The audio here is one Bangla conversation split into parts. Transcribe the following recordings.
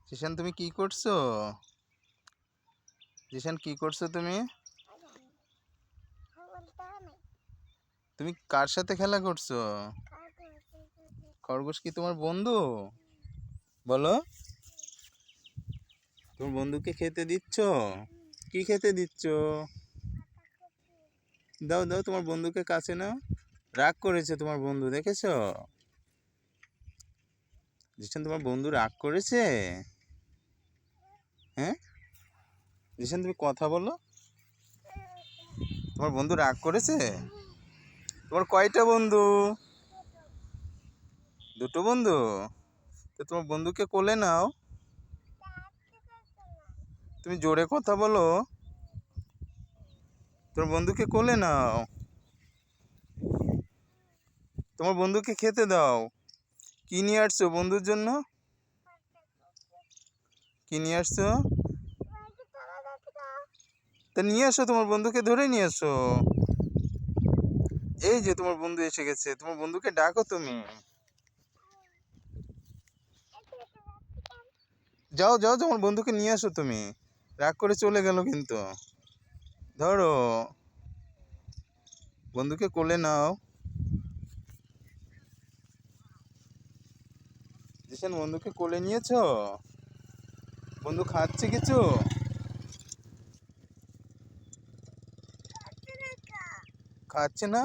জিশান তুমি কি করছো? জিশান কি করছো তুমি? তুমি কার সাথে খেলা করছো? খরগোশ কি তোমার বন্ধু? বলো, তোমার বন্ধুকে খেতে দিচ্ছ? কি খেতে দিচ্ছ? দাও দাও, তোমার বন্ধুকে কাছে নাও। রাগ করেছে তোমার বন্ধু, দেখেছো? জিশান তোমার বন্ধু রাগ করেছে? হ্যাঁ জিশান, তুমি কথা বলো। তোমার বন্ধু রাগ করেছে? তোমার কয়টা বন্ধু? দুটো বন্ধু? তো তোমার বন্ধুকে কোলে নাও। তুমি জোরে কথা বলো। তোমার বন্ধুকে কোলে নাও। তোমার বন্ধুকে খেতে দাও। কি নিয়ে আসছো বন্ধুর জন্য? কি নিয়ে আসছো? তা নিয়ে আসো, তোমার বন্ধুকে ধরে নিয়ে আসো। এই যে তোমার বন্ধু এসে গেছে, তোমার বন্ধুকে ডাকো তুমি। যাও যাও, তোমার বন্ধুকে নিয়ে আসো তুমি। রাগ করে চলে গেল কিন্তু। ধরো, বন্ধুকে কোলে নাও। জিশান, বন্ধুকে কোলে নিয়েছো? বন্ধু খাচ্ছে কিছু? খাচ্ছে না?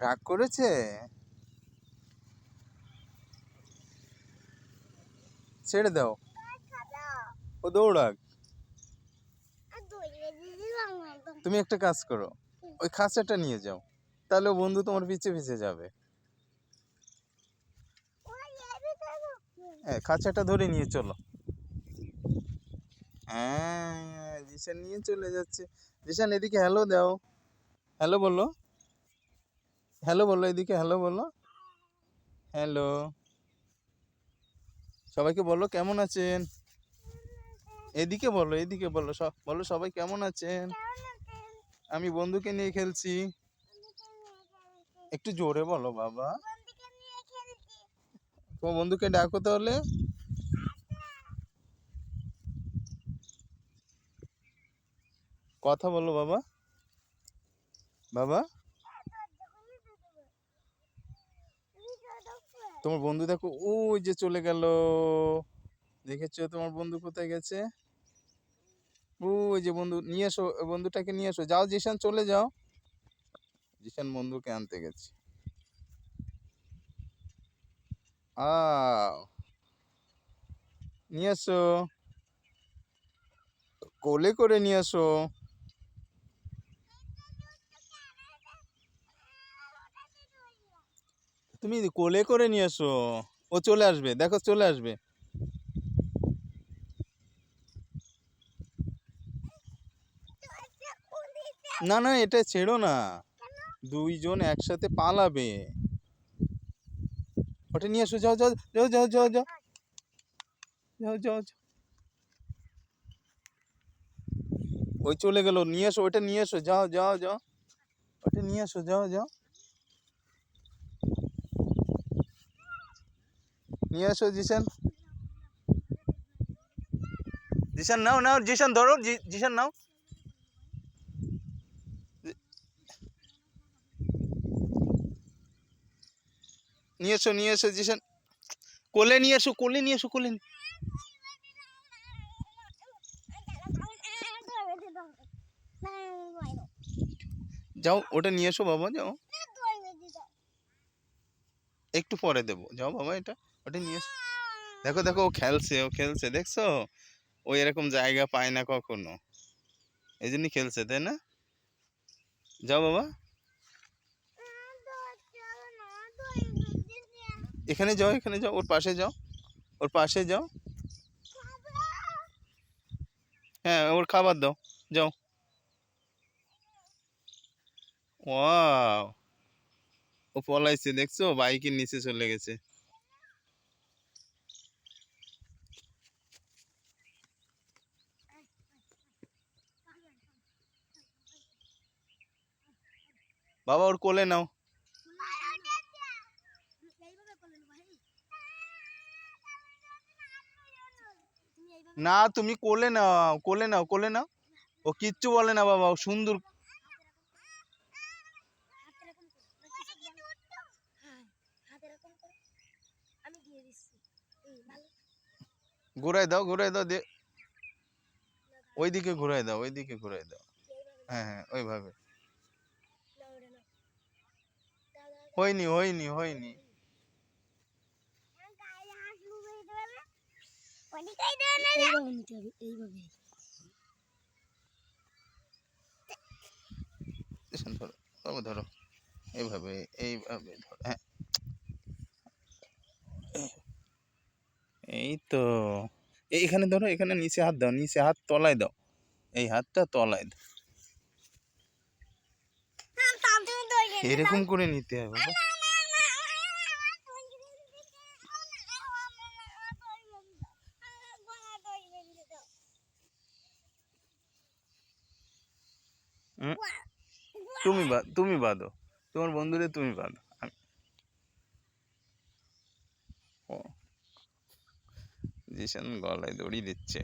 রাগ করেছে? ছেড়ে দাও, ও দৌড়াক। তুমি একটা কাজ করো, ওই খাঁচাটা নিয়ে যাও, তাহলে ও বন্ধু তোমার পিছে পিছে যাবে। হ্যাঁ, খাঁচাটা ধরে নিয়ে চলো। হ্যাঁ, জিশান নিয়ে চলে যাচ্ছে। জিশান, এদিকে হ্যালো দাও। হ্যালো বলো, হ্যালো বলো, এদিকে হ্যালো বলো। হ্যালো, সবাইকে বলো কেমন আছেন। এদিকে বলো, এদিকে বলো, সব বলো, সবাই কেমন আছেন। আমি বন্ধুকে নিয়ে খেলছি। একটু জোরে বলো বাবা। তোমার বন্ধুকে ডাকো তাহলে। কথা বলো বাবা। বাবা, তোমার বন্ধু দেখো ওই যে চলে গেল। দেখেছো তোমার বন্ধু কোথায় গেছে? ওই যে বন্ধু, নিয়ে এসো, ওই বন্ধুটাকে নিয়ে এসো। যাও জিশান, চলে যাও। জিশান বন্ধুকে আনতে গেছে। নিয়ে এসো, কোলে করে নিয়ে এসো। তুমি কোলে করে নিয়ে এসো। ও চলে আসবে, দেখো চলে আসবে। না না, এটা ছেড়ো না, দুইজন একসাথে পালাবে। ওটা নিয়ে এসো, যাও যাও যাও যাও যাও যাও যাও যাও যাও। ওই চলে গেল, নিয়ে এসো, ওটা নিয়ে এসো, যাও যাও যাও। ওটা নিয়ে এসো, যাও যাও। নিয়ে এসো জিশান। জিশান নাও নাও, জিশান ধরো, জিশান নাও। নিয়ে এসো জিশান। কোলে নিয়ে এসো, কোলে নিয়ে এসো, কোলে যাও। ওটা নিয়ে এসো বাবা, যাও। একটু পরে দেবো, যাও বাবা। ওটা নিয়ে এসো। দেখো দেখো, ও খেলছে, ও খেলছে, দেখছো? ও এরকম জায়গা পায় না কখনো, এই জন্যই খেলছে, তাই না? যাও বাবা, এখানে যাও, এখানে যাও, ওর পাশে যাও, ওর পাশে যাও। হ্যাঁ, ওর খাবার দাও, যাও। ওয়াও, ও পলাইছে, দেখছো? বাইকের নিচে চলে গেছে। বাবা, ওর কোলে নাও। না তুমি কোলে নাও, কোলে নাও, কোলে নাও। ও কিচ্ছু বলে না বাবা, ও সুন্দর। ঘুরাই দাও, ঘুরাই দাও, ওইদিকে ঘুরাই দাও, ওইদিকে ঘুরাই দাও। হ্যাঁ হ্যাঁ, ওইভাবে। হয়নি, হয়নি, হয়নি। ধরো বাবা, ধরো এইভাবে, এইভাবে ধরো। হ্যাঁ, এই তো। এইখানে ধরো, এখানে নিচে হাত দাও, নিচে হাত তলায় দাও, এই হাতটা তলায় দাও। এরকম করে নিতে হবে বাবা। হুম, তুমি বাঁধো, তোমার বন্ধুরে তুমি বাঁধো। ও, জিসান গলায় দড়ি দিচ্ছে,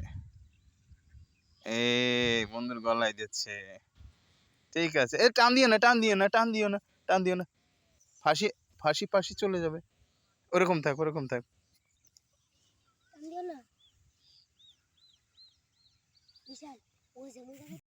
বন্ধুর গলায় দিচ্ছে। ঠিক আছে, টান দিও না, টান দিও না, টান দিও না, টান দিও না। ফাঁসি, ফাঁসি, ফাঁসি চলে যাবে। ওরকম থাক, ওরকম থাক।